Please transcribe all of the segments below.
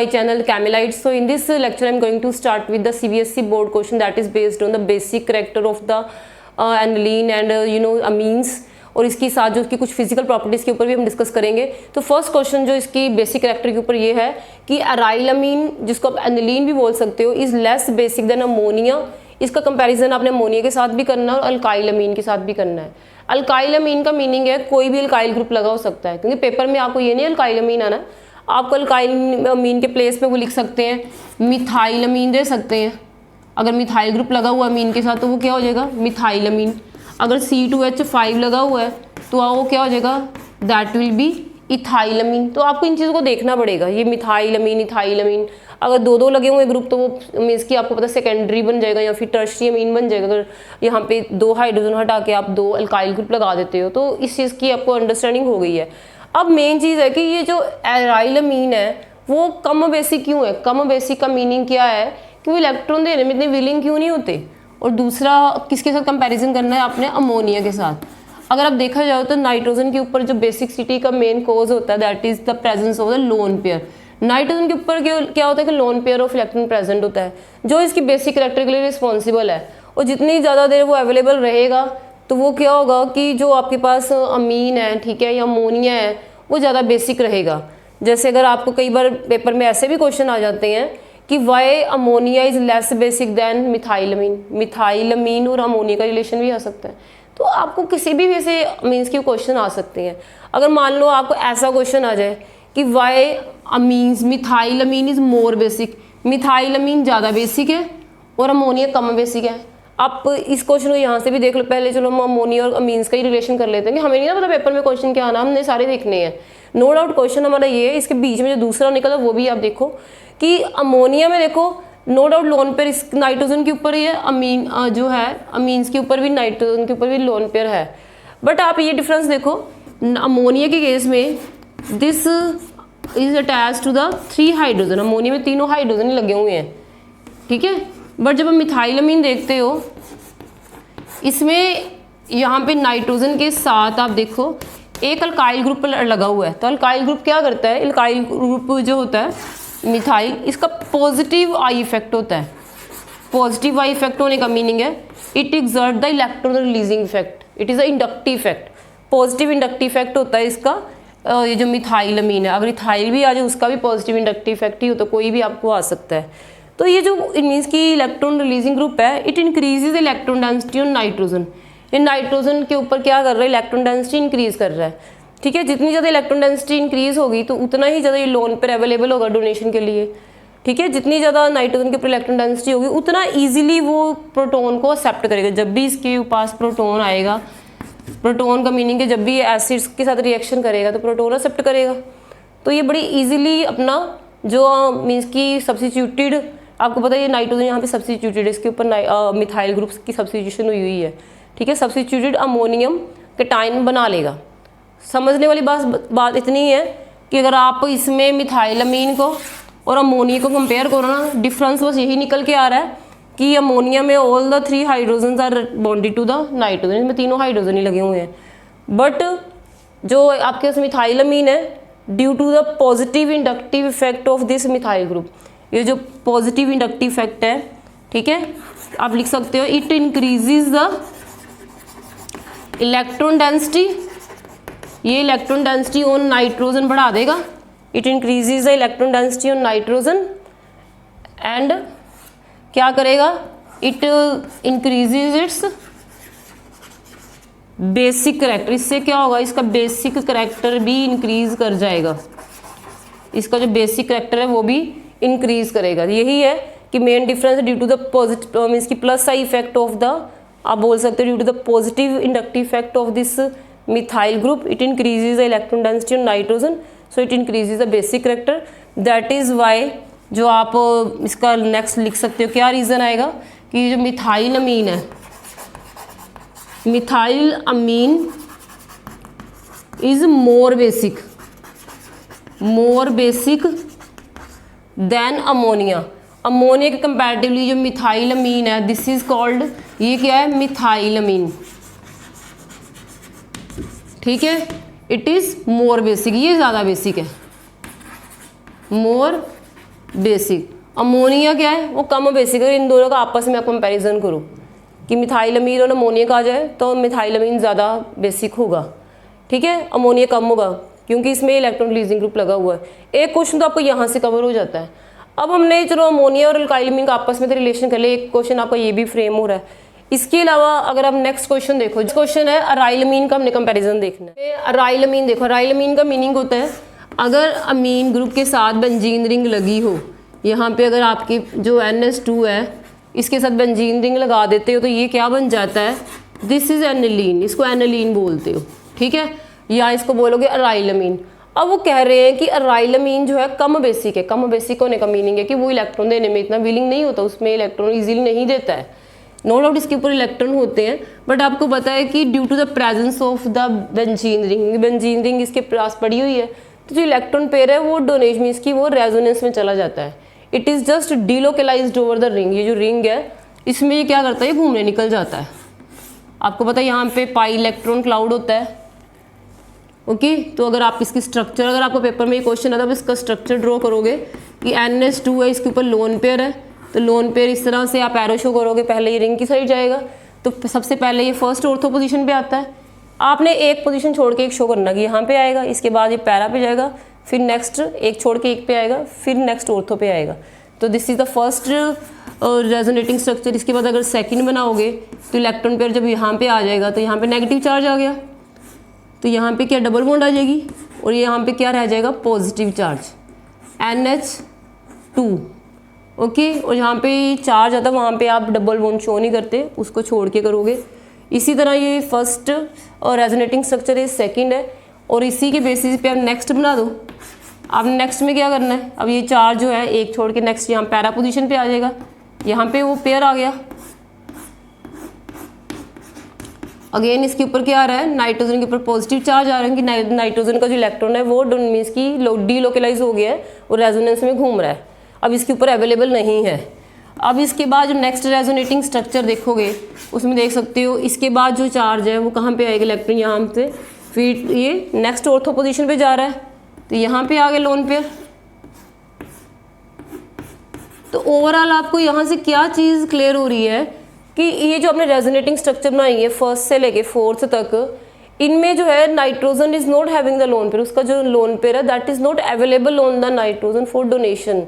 my channel Camelites. So in this lecture I'm going to start with the CBSE board question that is based on the basic character of the aniline and amines, और इसके साथ जो इसकी कुछ physical properties के ऊपर भी हम डिस्कस करेंगे। तो फर्स्ट क्वेश्चन जो इसकी बेसिक कैरेक्टर के ऊपर ये है कि अराइल अमीन, जिसको आप एनिलीन भी बोल सकते हो, is less basic than ammonia. इसका कंपैरिजन आपने अमोनिया के साथ भी करना है और अल्काइल अमीन के साथ भी करना है। अल्काइल अमीन का मीनिंग है कोई भी अल्काइल ग्रुप लगा हो सकता है, क्योंकि पेपर में आपको ये नहीं अल्काइल अमीन आना, आपको अल्काइल अमीन के प्लेस पे वो लिख सकते हैं मिथाइल अमीन दे सकते हैं। अगर मिथाइल ग्रुप लगा हुआ अमीन के साथ तो वो क्या हो जाएगा, मिथाइल अमीन। अगर C2H5 लगा हुआ है तो वो क्या हो जाएगा, दैट विल बी इथाइल अमीन। तो आपको इन चीज़ों को देखना पड़ेगा, ये मिथाइल अमीन, इथाइल अमीन। अगर दो दो लगे हुए ग्रुप तो वो मीन्स कि आपको पता सेकेंडरी बन जाएगा या फिर टर्शियरी अमीन बन जाएगा। अगर यहाँ पे 2 हाइड्रोजन हटा के आप 2 अल्काइल ग्रुप लगा देते हो तो इस चीज़ की आपको अंडरस्टैंडिंग हो गई है। अब मेन चीज़ है कि ये जो एराइल अमीन है वो कम बेसिक क्यों है। कम बेसिक का मीनिंग क्या है कि वो इलेक्ट्रॉन देने में इतने विलिंग क्यों नहीं होते। और दूसरा किसके साथ कंपैरिजन करना है आपने, अमोनिया के साथ। अगर आप देखा जाए तो नाइट्रोजन के ऊपर जो बेसिसिटी का मेन कोज होता है that is the presence of the lone pair. Nitrogen के ऊपर क्या होता है कि loan pair of electron present होता है जो इसकी बेसिक कैरेक्टर के लिए रिस्पॉन्सिबल है। और जितनी ज़्यादा देर वो अवेलेबल रहेगा तो वो क्या होगा कि जो आपके पास अमीन है, ठीक है, या अमोनिया है, वो ज़्यादा बेसिक रहेगा। जैसे अगर आपको कई बार पेपर में ऐसे भी क्वेश्चन आ जाते हैं कि why ammonia is less basic than methyl amine. Methyl amine और अमोनिया का रिलेशन भी आ सकता है। तो आपको किसी भी वैसे मीन्स के क्वेश्चन आ सकते हैं। अगर मान लो आपको ऐसा क्वेश्चन आ जाए कि why amines methyl amine is more basic, methyl amine ज़्यादा बेसिक है और अमोनिया कम बेसिक है। आप इस क्वेश्चन को यहाँ से भी देख लो। पहले चलो हम अमोनिया और अमीन्स का ही रिलेशन कर लेते हैं कि हमें नहीं ना पता पेपर में क्वेश्चन क्या आना, हमने सारे देखने हैं। नो डाउट क्वेश्चन हमारा ये है। इसके बीच में जो दूसरा निकला वो भी आप देखो कि अमोनिया में देखो नो डाउट लोन पेयर इस नाइट्रोजन के ऊपर ही है, अमीन जो है अमीन्स के ऊपर भी, नाइट्रोजन के ऊपर भी लोन पेयर है। बट आप ये डिफरेंस देखो, अमोनिया के केस में this is attach to the 3 hydrogen. Ammonia में 3 हाइड्रोजन ही लगे हुए हैं, ठीक है। बट जब हम मिथाइल अमीन देखते हो इसमें यहाँ पे नाइट्रोजन के साथ आप देखो एक अल्काइल ग्रुप लगा हुआ है। तो अल्काइल ग्रुप क्या करता है, अल्काइल ग्रुप जो होता है मिथाइल, इसका पॉजिटिव आई इफेक्ट होता है। पॉजिटिव आई इफेक्ट होने का मीनिंग है it exert the electron releasing effect, it is a inductive effect. Positive inductive effect होता है इसका। ये जो मिथाइल अमीन है, अगर इथाइल भी आ जाए उसका भी पॉजिटिव इंडक्टिव इफेक्ट ही हो, तो कोई भी आपको आ सकता है। तो ये जो मीन्स की इलेक्ट्रॉन रिलीजिंग ग्रुप है, it increases electron density on nitrogen. ये नाइट्रोजन के ऊपर क्या कर रहा है, इलेक्ट्रॉन डेंसिटी इंक्रीज कर रहा है, ठीक है। जितनी ज़्यादा इलेक्ट्रॉन डेंसिटी इंक्रीज होगी तो उतना ही ज़्यादा ये लोन पर अवेलेबल होगा डोनेशन के लिए, ठीक है। जितनी ज़्यादा नाइट्रोजन के ऊपर इलेक्ट्रॉन डेंसिटी होगी उतना ईजिली वो प्रोटोन को एक्सेप्ट करेगा। जब भी इसके पास प्रोटोन आएगा, प्रोटोन का मीनिंग है जब भी एसिड्स के साथ रिएक्शन करेगा तो प्रोटोन एक्सेप्ट करेगा। तो ये बड़ी ईजिली अपना जो मीन्स की सब्स्टिट्यूटेड, आपको पता है ये नाइट्रोजन यहाँ पे सब्स्टिट्यूटेड, इसके ऊपर मिथाइल ग्रुप्स की सब्स्टिट्यूशन हुई है, ठीक है। सब्स्टिट्यूटेड अमोनियम केटाइन बना लेगा। समझने वाली बात इतनी है कि अगर आप इसमें मिथाइल अमीन को और अमोनिया को कंपेयर करो ना, डिफरेंस बस यही निकल के आ रहा है कि अमोनिया में all the 3 hydrogen are bonded to the nitrogen, इसमें 3 हाइड्रोजन ही लगे हुए हैं। बट जो आपके पास मिथाइल अमीन है, due to the positive inductive effect of this methyl group, ये जो पॉजिटिव इंडक्टिव इफेक्ट है, ठीक है, आप लिख सकते हो it increases the electron density. ये इलेक्ट्रॉन डेंसिटी ऑन नाइट्रोजन बढ़ा देगा, it increases the electron density on nitrogen and क्या करेगा, it increases it's basic character. इससे क्या होगा, इसका बेसिक करेक्टर भी इंक्रीज कर जाएगा, इसका जो बेसिक करेक्टर है वो भी इंक्रीज करेगा। यही है कि main difference due to the positive means की plus I effect of the, आप बोल सकते हो due to the positive inductive effect of this methyl group, it increases the electron density on nitrogen, so it increases the basic character. That is why जो आप इसका next लिख सकते हो क्या रीज़न आएगा कि जो मिथाइल अमीन है, methyl amine is more basic than ammonia. Ammonia के कंपैरेटिवली जो मिथाइल अमीन है दिस इज कॉल्ड, ये क्या है, मिथाइल अमीन, ठीक है। इट इज मोर बेसिक, ये ज़्यादा बेसिक है, मोर बेसिक। अमोनिया क्या है, वो कम बेसिक है। इन दोनों का आपस में आप कंपैरिजन करो कि मिथाइलमीन और अमोनिया का आ जाए तो मिथाइलमीन ज़्यादा बेसिक होगा, ठीक है, अमोनिया कम होगा क्योंकि इसमें इलेक्ट्रॉन रिलीजिंग ग्रुप लगा हुआ है। एक क्वेश्चन तो आपको यहाँ से कवर हो जाता है। अब हमने चलो अमोनिया और अल्काइलमीन का आपस में तो रिलेशन कर लिया, एक क्वेश्चन आपका ये भी फ्रेम हो रहा है। इसके अलावा अगर आप नेक्स्ट क्वेश्चन देखो, क्वेश्चन है अराइलमीन का हमने कंपैरिजन देखना है। अराइलमीन देखो, अराइलमीन का मीनिंग होता है अगर अमीन ग्रुप के साथ बेंजीन रिंग लगी हो, यहाँ पे अगर आपकी जो NH2 है इसके साथ बेंजीन रिंग लगा देते हो तो ये क्या बन जाता है, दिस इज एनिलीन, इसको एनिलीन बोलते हो, ठीक है, या इसको बोलोगे अराइलमीन। अब वो कह रहे हैं कि अराइलमीन जो है कम बेसिक है। कम बेसिक होने का मीनिंग है कि वो इलेक्ट्रॉन देने में इतना विलिंग नहीं होता, उसमें इलेक्ट्रॉन इजीली नहीं देता है। नो डाउट इसके ऊपर इलेक्ट्रॉन होते हैं, बट आपको पता है कि due to the presence of the benzene ring इसके पास पड़ी हुई है, तो जो इलेक्ट्रॉन पेयर है वो डोनेशन मीन्स की वो रेजोनेंस में चला जाता है। It is just delocalised over the ring. ये जो रिंग है इसमें ये क्या करता है, ये घूमने निकल जाता है। आपको पता है यहाँ पे पाई इलेक्ट्रॉन क्लाउड होता है, ओके। तो अगर आप इसकी स्ट्रक्चर, अगर आपको पेपर में ये क्वेश्चन आता है, इसका स्ट्रक्चर ड्रॉ करोगे कि NH2 है, इसके ऊपर लोन पेयर है, तो लोन पेयर इस तरह से आप एरो शो करोगे, पहले ये रिंग की साइड जाएगा, तो सबसे पहले ये फर्स्ट ऑर्थो पोजीशन पे आता है। आपने एक पोजीशन छोड़ के एक शो करना कि यहाँ पे आएगा, इसके बाद ये पैरा पे जाएगा, फिर नेक्स्ट एक छोड़ के एक पे आएगा, फिर नेक्स्ट ऑर्थो पे आएगा। तो this is the first resonating structure. इसके बाद अगर सेकंड बनाओगे तो इलेक्ट्रॉन पेयर जब यहाँ पे आ जाएगा तो यहाँ पे नेगेटिव चार्ज आ गया, तो यहाँ पे क्या डबल बॉन्ड आ जाएगी, और यहाँ पे क्या रह जाएगा, पॉजिटिव चार्ज NH2, ओके। और जहाँ पे चार्ज आता है वहाँ पे आप डबल बॉन्ड शो नहीं करते, उसको छोड़ के करोगे। इसी तरह ये फर्स्ट और रेजोनेटिंग स्ट्रक्चर है, सेकंड है, और इसी के बेसिस पे आप नेक्स्ट बना दो। आपने नेक्स्ट में क्या करना है, अब ये चार्ज जो है एक छोड़ के नेक्स्ट यहाँ पैरा पोजीशन पे आ जाएगा, यहाँ पे वो पेयर आ गया। अगेन इसके ऊपर क्या आ रहा है, नाइट्रोजन के ऊपर पॉजिटिव चार्ज आ रहा है कि नाइट्रोजन का जो इलेक्ट्रॉन है वो मीन्स की डीलोकलाइज हो गया है, वो रेजोनेंस में घूम रहा है, अब इसके ऊपर अवेलेबल नहीं है। अब इसके बाद जो नेक्स्ट रेजोनेटिंग स्ट्रक्चर देखोगे उसमें देख सकते हो, इसके बाद जो चार्ज है वो कहाँ पे आएगा, इलेक्ट्रॉन यहाँ से, फिर ये नेक्स्ट ऑर्थो पोजीशन पे जा रहा है, तो यहाँ पे आ गए लोन पेयर। तो ओवरऑल आपको यहाँ से क्या चीज़ क्लियर हो रही है कि ये जो आपने रेजोनेटिंग स्ट्रक्चर बनाई है फर्स्ट से लेके फोर्थ तक, इनमें जो है nitrogen is not having the lone pair, उसका जो लोन पेयर है that is not available on the nitrogen for donation,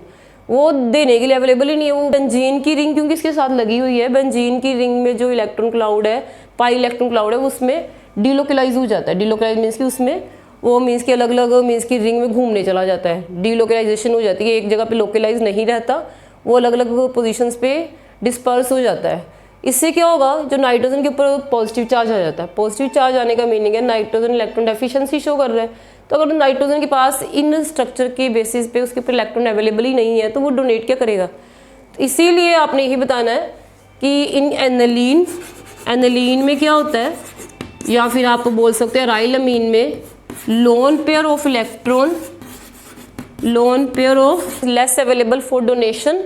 वो देने के लिए अवेलेबल ही नहीं है। वो बेंजीन की रिंग क्योंकि इसके साथ लगी हुई है, बेंजीन की रिंग में जो इलेक्ट्रॉन क्लाउड है, पाई इलेक्ट्रॉन क्लाउड है, उसमें डीलोकलाइज हो जाता है। डीलोकलाइज मीन्स कि उसमें वो मीन्स की अलग अलग मीन्स की रिंग में घूमने चला जाता है, डीलोकलाइजेशन हो जाती है, एक जगह पे लोकलाइज नहीं रहता, वो अलग अलग पोजीशंस पे डिस्पर्स हो जाता है। इससे क्या होगा, जो नाइट्रोजन के ऊपर पॉजिटिव चार्ज आ जाता है, पॉजिटिव चार्ज आने का मीनिंग है नाइट्रोजन इलेक्ट्रॉन डेफिशिएंसी शो कर रहा है। तो अगर नाइट्रोजन के पास इन स्ट्रक्चर के बेसिस पे उसके ऊपर इलेक्ट्रॉन अवेलेबल ही नहीं है तो वो डोनेट क्या करेगा। तो इसीलिए आपने यही बताना है कि इन एनिलीन में क्या होता है, या फिर आप बोल सकते हैं अराइलमीन में lone pair of electron, lone pair of less available for donation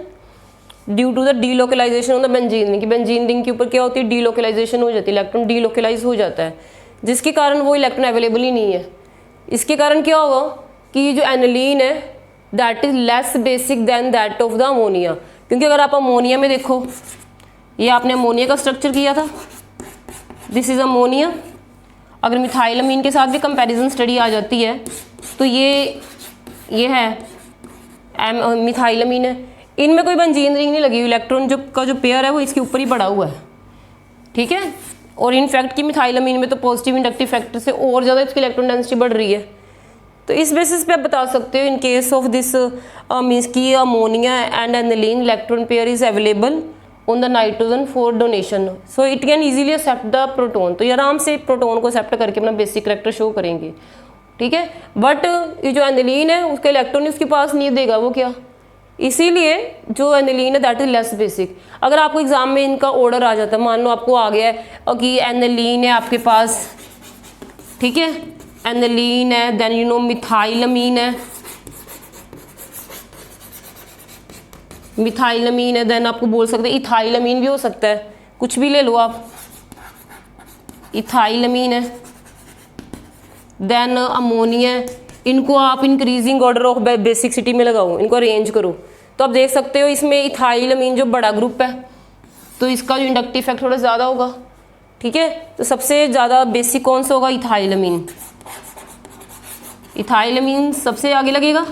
due to the delocalisation on the benzene ring. Benzene ring के ऊपर क्या होती है, डीलोकलाइजेशन हो जाती है, इलेक्ट्रॉन डीलोकलाइज हो जाता है, जिसके कारण वो इलेक्ट्रॉन अवेलेबल ही नहीं है। इसके कारण क्या होगा कि ये जो एनिलीन है that is less basic than that of the ammonia, क्योंकि अगर आप अमोनिया में देखो, ये आपने अमोनिया का स्ट्रक्चर किया था, दिस इज अमोनिया। अगर मिथाइलमीन के साथ भी कंपैरिजन स्टडी आ जाती है तो ये है मिथाइलमीन है, इनमें कोई बेंजीन रिंग नहीं लगी हुई, इलेक्ट्रॉन जो पेयर है वो इसके ऊपर ही पड़ा हुआ है, ठीक है। और इनफैक्ट कि मिथाइलमीन में तो पॉजिटिव इंडक्टिव फैक्टर से और ज़्यादा इसकी इलेक्ट्रॉन डेंसिटी बढ़ रही है। तो इस बेसिस पे आप बता सकते हो in case of this means की ammonia and aniline electron pair is available on the nitrogen for donation, so it can easily accept the proton. तो ये आराम से प्रोटोन को एक्सेप्ट करके अपना बेसिक करैक्टर शो करेंगे, ठीक है। बट ये जो एनिलीन है उसका इलेक्ट्रॉन उसके पास नहीं देगा, वो क्या, इसीलिए जो एनिलीन है दैट इज लेस बेसिक। अगर आपको एग्जाम में इनका ऑर्डर आ जाता है, मान लो आपको आ गया है कि एनिलीन है आपके पास, ठीक है, एनिलीन है, देन यू नो मिथाइलमीन है, मिथाइलमीन है, देन आपको बोल सकते हैं इथाइलमीन भी हो सकता है, कुछ भी ले लो आप, इथाइलमीन है, देन अमोनिया है। इनको आप इंक्रीजिंग ऑर्डर ऑफ बेसिसिटी में लगाओ, इनको अरेंज करो, तो आप देख सकते हो इसमें इथाइलमीन जो बड़ा ग्रुप है तो इसका जो इंडक्टिव इफेक्ट थोड़ा ज़्यादा होगा, ठीक है। तो सबसे ज़्यादा बेसिक कौन सा होगा? इथाइलमीन। इथाइलमीन सबसे आगे लगेगा,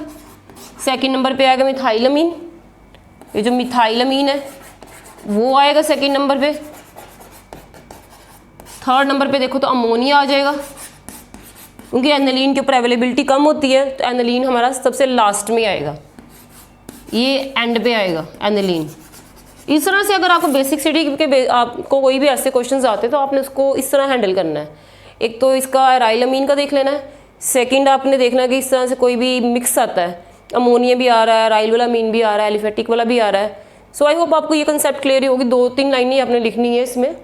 सेकंड नंबर पे आएगा मिथाइलमीन। ये जो मिथाइलमीन है वो आएगा सेकंड नंबर पे। थर्ड नंबर पे देखो तो अमोनिया आ जाएगा, क्योंकि एनिलीन के ऊपर अवेलेबिलिटी कम होती है तो एनिलीन हमारा सबसे लास्ट में आएगा, ये एंड पे आएगा एनिलीन। इस तरह से अगर आपको बेसिक सिटी के आपको कोई भी ऐसे क्वेश्चंस आते हैं तो आपने उसको इस तरह हैंडल करना है। एक तो इसका एराइलमीन का देख लेना है, सेकंड आपने देखना है कि इस तरह से कोई भी मिक्स आता है, अमोनिया भी आ रहा है, राइल वाला मीन भी आ रहा है, एलिफेटिक वाला भी आ रहा है। सो आई होप आपको ये कंसेप्ट क्लियर ही होगी। 2-3 लाइनें आपने लिखनी है इसमें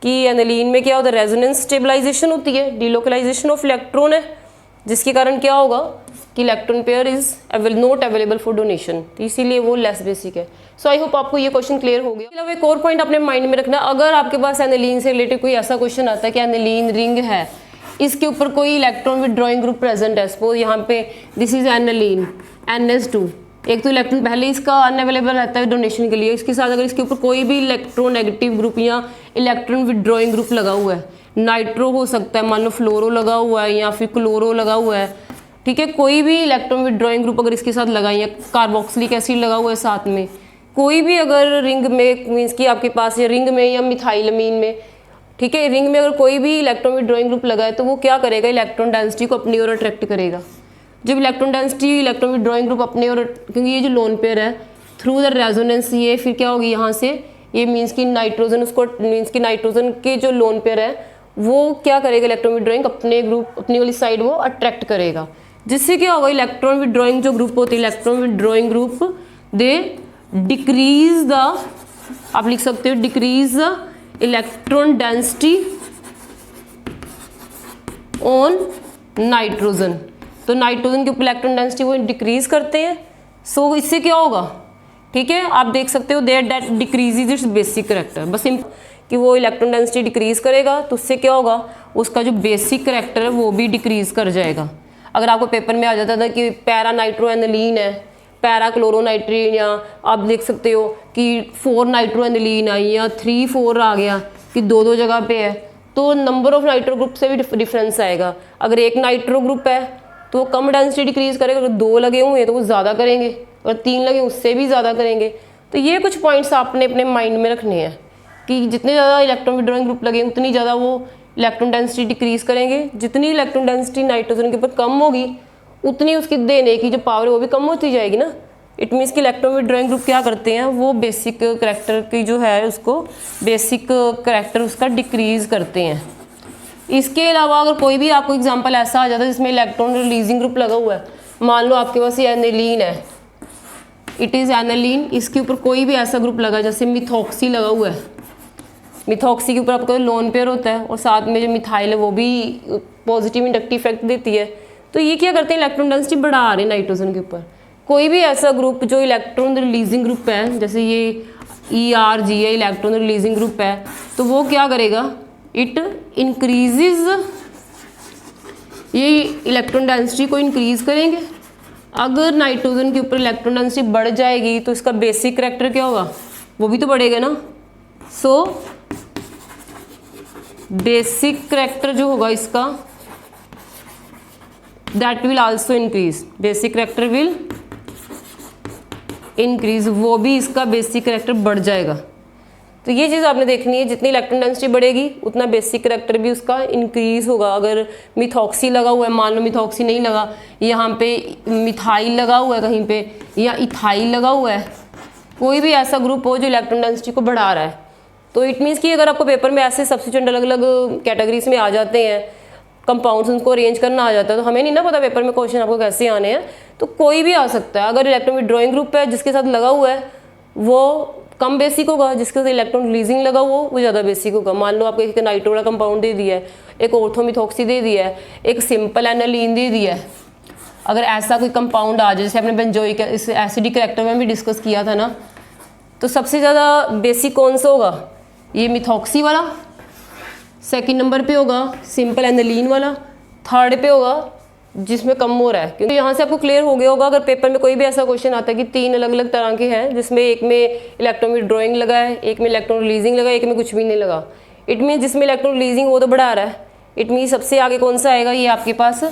कि एनिलीन में क्या होता है, रेजोनेंस स्टेबलाइजेशन होती है, डिलोकलाइजेशन ऑफ इलेक्ट्रॉन है, जिसके कारण क्या होगा कि electron pair is not available for donation, तो इसीलिए वो लेस बेसिक है। सो आई होप आपको ये क्वेश्चन क्लियर हो गया। अलावा एक और पॉइंट अपने माइंड में रखना, अगर आपके पास एनिलीन से रिलेटेड कोई ऐसा क्वेश्चन आता है कि एनिलीन रिंग है, इसके ऊपर कोई इलेक्ट्रॉन विड्रॉइंग ग्रुप प्रेजेंट है, सपोज यहाँ पे दिस इज एनिलीन NS2, एक तो इलेक्ट्रॉन पहले इसका अनअवेलेबल रहता है डोनेशन के लिए, इसके साथ अगर इसके ऊपर कोई भी इलेक्ट्रोनेगेटिव ग्रुप या इलेक्ट्रॉन विड्रॉइंग ग्रुप लगा हुआ है, नाइट्रो हो सकता है, मान लो फ्लोरो लगा हुआ है या फिर क्लोरो लगा हुआ है, ठीक है, कोई भी इलेक्ट्रॉन विड्रॉइंग ग्रुप अगर इसके साथ लगा या कार्बोक्सिलिक एसिड लगा हुआ है साथ में, कोई भी अगर रिंग में मीन्स कि आपके पास ये रिंग में या मिथाइलमीन में, ठीक है, रिंग में अगर कोई भी इलेक्ट्रॉन विड्रॉइंग ग्रुप लगा है तो वो क्या करेगा, इलेक्ट्रॉन डेंसिटी को अपनी ओर अट्रैक्ट करेगा। जब electron density electron withdrawing group अपने ओर, क्योंकि ये जो लोन पेयर है थ्रू द रेजोनेंस, ये फिर क्या होगी यहाँ से, ये मीन्स कि नाइट्रोजन उसको मीन्स कि नाइट्रोजन के जो लोन पेयर है वो क्या करेगा, इलेक्ट्रॉन विड्रॉइंग अपने ग्रुप अपनी वाली साइड वो अट्रैक्ट करेगा, जिससे क्या होगा, इलेक्ट्रॉन विड्रॉइंग जो ग्रुप होते हैं electron withdrawing group they decrease the, आप लिख सकते हो decrease the electron density on nitrogen. तो नाइट्रोजन के ऊपर इलेक्ट्रॉन डेंसिटी वो डिक्रीज करते हैं। सो इससे क्या होगा, ठीक है, आप देख सकते हो there that decreases its basic character, बस कि वो इलेक्ट्रॉन डेंसिटी डिक्रीज करेगा तो उससे क्या होगा, उसका जो बेसिक करैक्टर है वो भी डिक्रीज कर जाएगा। अगर आपको पेपर में आ जाता था कि पैरा नाइट्रो एनिलीन है, पैरा क्लोरोनाइट्रीन, या आप देख सकते हो कि 4 नाइट्रो एनिलीन आई या 3-4 आ गया कि 2-2 जगह पे है, तो नंबर ऑफ नाइट्रो ग्रुप से भी डिफरेंस आएगा। अगर एक नाइट्रो ग्रुप है तो वो कम डेंसिटी डिक्रीज करेगा, अगर 2 लगे हुए हैं तो वो ज़्यादा करेंगे, अगर 3 लगे उससे भी ज़्यादा करेंगे। तो ये कुछ पॉइंट्स आपने अपने माइंड में रखने हैं कि जितने ज़्यादा इलेक्ट्रॉन विड्रॉइंग ग्रुप लगे उतनी ज़्यादा वो इलेक्ट्रॉन डेंसिटी डिक्रीज करेंगे, जितनी इलेक्ट्रॉन डेंसिटी नाइट्रोजन के ऊपर कम होगी उतनी उसकी देने की जो पावर है वो भी कम होती जाएगी ना। इट मीन्स कि इलेक्ट्रॉन विड्रॉइंग ग्रुप क्या करते हैं, वो बेसिक करैक्टर की जो है उसको बेसिक करैक्टर उसका डिक्रीज करते हैं। इसके अलावा अगर कोई भी आपको एग्जांपल ऐसा आ जाता है जिसमें इलेक्ट्रॉन रिलीजिंग ग्रुप लगा हुआ है, मान लो आपके पास ये एनिलीन है, इट इज़ एनिलीन, इसके ऊपर कोई भी ऐसा ग्रुप लगा जैसे मिथॉक्सी लगा हुआ है, मिथॉक्सी के ऊपर आपका लोन पेयर होता है और साथ में जो मिथाइल है वो भी पॉजिटिव इंडक्टिव इफेक्ट देती है, तो ये क्या करते हैं, इलेक्ट्रॉन डेंसिटी बढ़ा रहे हैं नाइट्रोजन के ऊपर। कोई भी ऐसा ग्रुप जो इलेक्ट्रॉन रिलीजिंग ग्रुप है, जैसे ये ERG है, इलेक्ट्रॉन रिलीजिंग ग्रुप है, तो वो क्या करेगा, इट इंक्रीजेज, ये इलेक्ट्रॉन डेंसिटी को इंक्रीज करेंगे। अगर नाइट्रोजन के ऊपर इलेक्ट्रॉन डेंसिटी बढ़ जाएगी तो इसका बेसिक करैक्टर क्या होगा, वो भी तो बढ़ेगा ना। सो बेसिक करैक्टर जो होगा इसका that will also increase, basic character will increase, वो भी इसका बेसिक करैक्टर बढ़ जाएगा। तो ये चीज़ आपने देखनी है, जितनी इलेक्ट्रॉन डेंसिटी बढ़ेगी उतना बेसिक करैक्टर भी उसका इंक्रीज होगा। अगर मिथॉक्सी लगा हुआ है, मान लो मिथॉक्सी नहीं लगा, यहाँ पे मिथाइल लगा हुआ है कहीं पे, या इथाइल लगा हुआ है, कोई भी ऐसा ग्रुप हो जो इलेक्ट्रॉन डेंसिटी को बढ़ा रहा है, तो इट मीन्स कि अगर आपको पेपर में ऐसे सब्स्टिट्यूएंट अलग अलग कैटेगरीज में आ जाते हैं, कंपाउंड्स उनको अरेंज करना आ जाता है, तो हमें नहीं ना पता पेपर में क्वेश्चन आपको कैसे आने हैं, तो कोई भी आ सकता है। अगर इलेक्ट्रॉन विड्रॉइंग ग्रुप है जिसके साथ लगा हुआ है वो कम बेसिक होगा, जिसके साथ इलेक्ट्रॉन रिलीजिंग लगा हुआ वो ज़्यादा बेसिक होगा। मान लो आपको एक नाइट्रो वाला कंपाउंड दे दिया है, एक ऑर्थोमिथॉक्सी दे दिया है, एक सिंपल एनालीन दे दिया है, अगर ऐसा कोई कंपाउंड आ जाए, जैसे आपने बेंजोइक इस एसिडिक करैक्टर में भी डिस्कस किया था ना, तो सबसे ज़्यादा बेसिक कौन सा होगा, ये मिथॉक्सी वाला, सेकंड नंबर पे होगा सिंपल एनालीन वाला, थर्ड पे होगा जिसमें कम हो रहा है, क्योंकि यहाँ से आपको क्लियर हो गया होगा अगर पेपर में कोई भी ऐसा क्वेश्चन आता है कि 3 अलग अलग तरह के हैं, जिसमें एक में इलेक्ट्रॉन विड्रॉइंग लगा है, एक में इलेक्ट्रॉन रिलीजिंग लगा है, एक में कुछ भी नहीं लगा। इट मीन जिसमें इलेक्ट्रॉन रिलीजिंग वो तो बढ़ा रहा है, इट मीन सबसे आगे कौन सा आएगा, ये आपके पास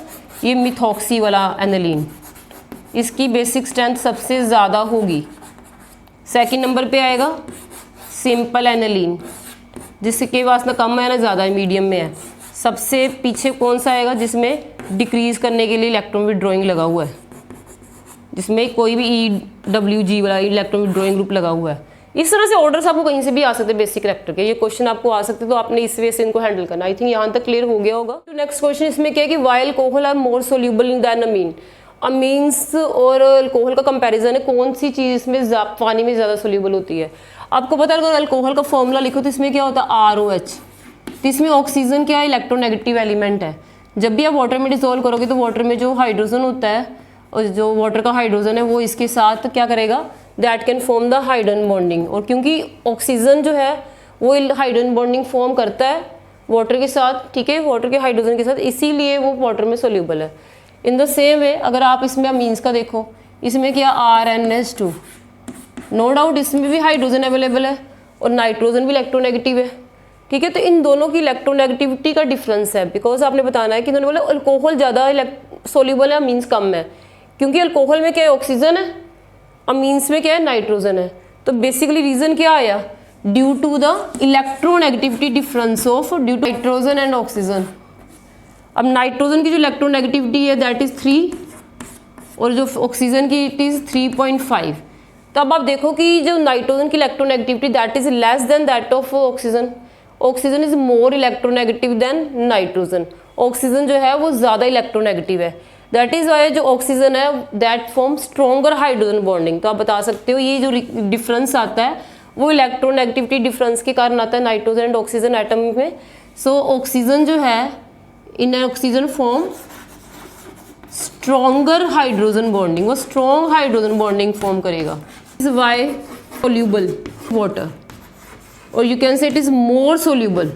ये मिथॉक्सी वाला एनिलीन, इसकी बेसिक स्ट्रेंथ सबसे ज़्यादा होगी। सेकंड नंबर पे आएगा सिंपल एनिलीन, जिसके पास ना कम है ना ज़्यादा, मीडियम में है। सबसे पीछे कौन सा आएगा, जिसमें डिक्रीज करने के लिए इलेक्ट्रॉन विड्रॉइंग लगा हुआ है, जिसमें कोई भी EWG वाला इलेक्ट्रॉन विड्रॉइंग ग्रुप लगा हुआ है। इस तरह से ऑर्डर्स आपको कहीं से भी आ सकते हैं बेसिक करेक्टर के, ये क्वेश्चन आपको आ सकते हैं, तो आपने इस वे से इनको हैंडल करना। आई थिंक यहाँ तक क्लियर हो गया होगा। तो नेक्स्ट क्वेश्चन इसमें क्या है कि why alcohol are more soluble in than amine. Amines और अल्कोहल का कंपैरिजन है, कौन सी चीज़ इसमें पानी में ज़्यादा सोल्यूबल होती है। आपको पता है अगर अल्कोहल का फॉर्मूला लिखो तो इसमें क्या होता है ROH, तो इसमें ऑक्सीजन क्या है, इलेक्ट्रोनेगेटिव एलिमेंट है। जब भी आप वाटर में डिसॉल्व करोगे तो वाटर में जो हाइड्रोजन होता है और जो वाटर का हाइड्रोजन है वो इसके साथ क्या करेगा, that can form the hydrogen bonding. और क्योंकि ऑक्सीजन जो है वो हाइड्रोजन बॉन्डिंग फॉर्म करता है वाटर के साथ, ठीक है, वाटर के हाइड्रोजन के साथ, इसीलिए वो वाटर में सोल्यूबल है। इन द सेम वे अगर आप इसमें अमीन्स का देखो, इसमें क्या RNH2, नो डाउट इसमें भी हाइड्रोजन अवेलेबल है और नाइट्रोजन भी इलेक्ट्रोनेगेटिव है, ठीक है। तो इन दोनों की इलेक्ट्रोनेगेटिविटी का डिफरेंस है, बिकॉज आपने बताना है कि इन्होंने बोला अल्कोहल ज़्यादा सोल्यूबल है, अमीन्स कम है, क्योंकि अल्कोहल में क्या है, ऑक्सीजन है, अमीन्स में क्या है, नाइट्रोजन है। तो बेसिकली रीजन क्या आया, due to the electronegativity difference of due to nitrogen and oxygen. अब नाइट्रोजन की जो इलेक्ट्रोनेगेटिविटी है दैट इज 3 और जो ऑक्सीजन की इट इज 3.5। तो अब आप देखो कि जो नाइट्रोजन की electronegativity that is less than that of oxygen. Oxygen is more electronegative than nitrogen. Oxygen जो है वो ज़्यादा इलेक्ट्रोनेगेटिव है, दैट इज वाई जो ऑक्सीजन है that form stronger hydrogen bonding. तो आप बता सकते हो ये जो डिफरेंस आता है वो इलेक्ट्रोनेगेटिविटी डिफरेंस के कारण आता है नाइट्रोजन एंड ऑक्सीजन एटम में। सो ऑक्सीजन जो है in oxygen form stronger hydrogen bonding, वो स्ट्रॉन्ग हाइड्रोजन बॉन्डिंग फॉर्म करेगा, इज वाई सोल्यूबल वाटर, और you can say it is more soluble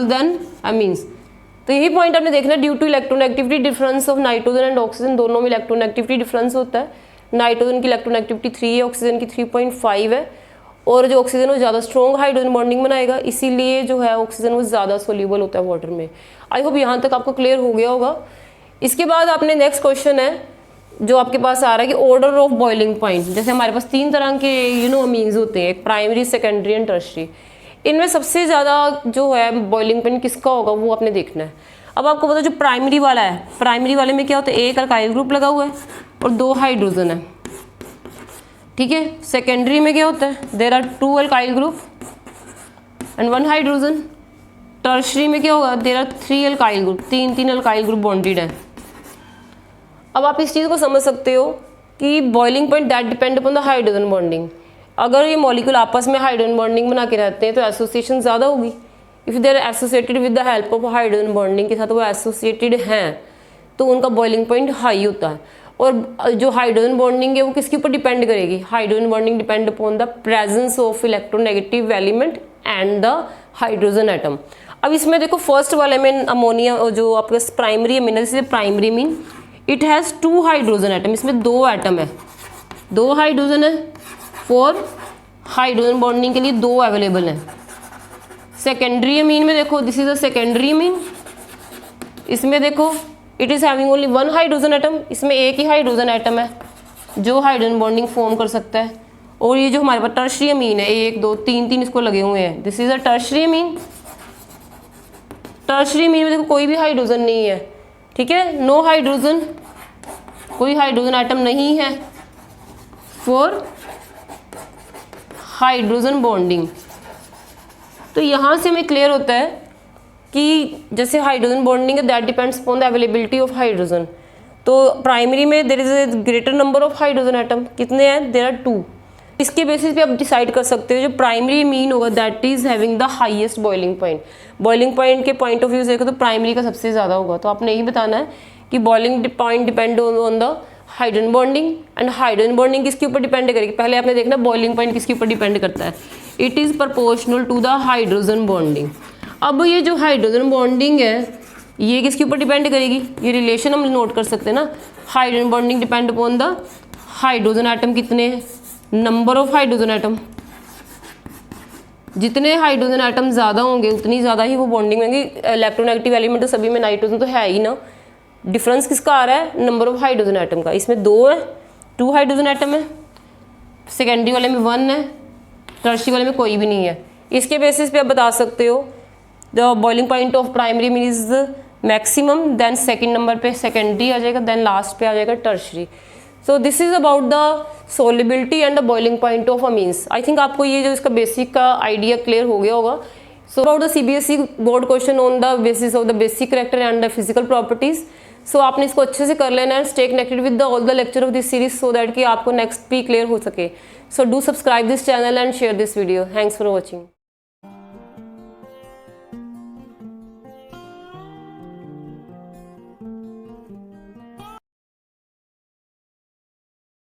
than amines. तो यही पॉइंट आपने देखना, due to electronegativity difference of nitrogen and oxygen, दोनों में electronegativity difference होता है। नाइट्रोजन की इलेक्ट्रोनेगेटिविटी 3 है, ऑक्सीजन की 3.5 है, और जो ऑक्सीजन वो ज़्यादा स्ट्रॉन्ग हाइड्रोजन बॉन्डिंग बनाएगा, इसीलिए जो है ऑक्सीजन वो ज़्यादा सोल्यूबल होता है वाटर में। आई होप यहाँ तक आपको क्लियर हो गया होगा। इसके बाद आपने नेक्स्ट क्वेश्चन है जो आपके पास आ रहा है कि ऑर्डर ऑफ बॉइलिंग पॉइंट। जैसे हमारे पास 3 तरह के अमीन्स होते हैं, एक प्राइमरी, सेकेंडरी एंड टर्शरी। इनमें सबसे ज़्यादा जो है बॉइलिंग पॉइंट किसका होगा वो आपने देखना है। अब आपको पता जो प्राइमरी वाला है, प्राइमरी वाले में क्या होता है, एक अल्काइल ग्रुप लगा हुआ है और 2 हाइड्रोजन है, ठीक है। सेकेंडरी में क्या होता है, there are 2 alkyl group and 1 hydrogen. Tertiary में क्या होगा, there are 3 alkyl group, 3 alkyl group bonded है। अब आप इस चीज़ को समझ सकते हो कि boiling point that depend upon the hydrogen bonding. अगर ये मॉलिक्यूल आपस में हाइड्रोजन बॉन्डिंग बना के रहते हैं तो एसोसिएशन ज़्यादा होगी। If they are associated with the help of hydrogen bonding के साथ वो एसोसिएटेड हैं तो उनका बॉइलिंग पॉइंट हाई होता है। और जो हाइड्रोजन बॉन्डिंग है वो किसके ऊपर डिपेंड करेगी, hydrogen bonding depend upon the presence of electronegative element and the hydrogen atom. अब इसमें देखो फर्स्ट वाले में अमोनिया जो आपके प्राइमरी अमीन है, primary mean it has 2 hydrogen atom, इसमें 2 एटम है, 2 हाइड्रोजन है, 4 हाइड्रोजन बॉन्डिंग के लिए 2 अवेलेबल हैं। सेकेंडरी अमीन में देखो this is a secondary amine, इसमें देखो it is having only 1 hydrogen atom, इसमें एक ही हाइड्रोजन एटम है जो हाइड्रोजन बॉन्डिंग फॉर्म कर सकता है। और ये जो हमारे पास टर्शरी अमीन है 1 2 3 इसको लगे हुए हैं, this is a tertiary Amin. Tertiary अमीन में देखो कोई भी हाइड्रोजन नहीं है, ठीक है, नो हाइड्रोजन, कोई हाइड्रोजन आइटम नहीं है फॉर हाइड्रोजन बॉन्डिंग। तो यहाँ से हमें क्लियर होता है कि जैसे हाइड्रोजन बॉन्डिंग है that depends upon the availability of hydrogen. तो प्राइमरी में there is a greater number of hydrogen item, कितने हैं, देयर आर 2। इसके बेसिस पे आप डिसाइड कर सकते हो जो प्राइमरी मीन होगा that is having the highest boiling point. Boiling point के पॉइंट ऑफ व्यू से देखो तो प्राइमरी का सबसे ज़्यादा होगा। तो आपने यही बताना है कि boiling point depend on the hydrogen bonding and hydrogen bonding किसके ऊपर डिपेंड करेगी, पहले आपने देखना बॉइलिंग पॉइंट किसके ऊपर डिपेंड करता है, it is proportional to the hydrogen bonding. अब ये जो हाइड्रोजन बॉन्डिंग है ये किसके ऊपर डिपेंड करेगी, ये रिलेशन हम नोट कर सकते हैं ना, hydrogen bonding depend upon the hydrogen atom कितने हैं, नंबर ऑफ हाइड्रोजन एटम। जितने हाइड्रोजन एटम ज़्यादा होंगे उतनी ज़्यादा ही वो बॉन्डिंग होंगी। इलेक्ट्रोनेगेटिव एलिमेंट तो सभी में नाइट्रोजन तो है ही ना। डिफरेंस किसका आ रहा है, नंबर ऑफ हाइड्रोजन एटम का। इसमें 2 है, 2 हाइड्रोजन एटम है, सेकेंडरी वाले में 1 है, टर्शियरी वाले में कोई भी नहीं है। इसके बेसिस पे आप बता सकते हो the boiling point of primary means maximum, then second number पे सेकेंडरी आ जाएगा, देन लास्ट पे आ जाएगा tertiary. So this is about the solubility and the boiling point of amines. I think आपको ये जो इसका बेसिक का आइडिया क्लियर हो गया होगा। So about the CBSE board question on the basis of the basic character and the physical properties. So आपने इसको अच्छे से कर लेना है, stay connected with the all the lecture of this series so that कि आपको नेक्स्ट भी क्लियर हो सके। So do subscribe this channel and share this video. Thanks for watching.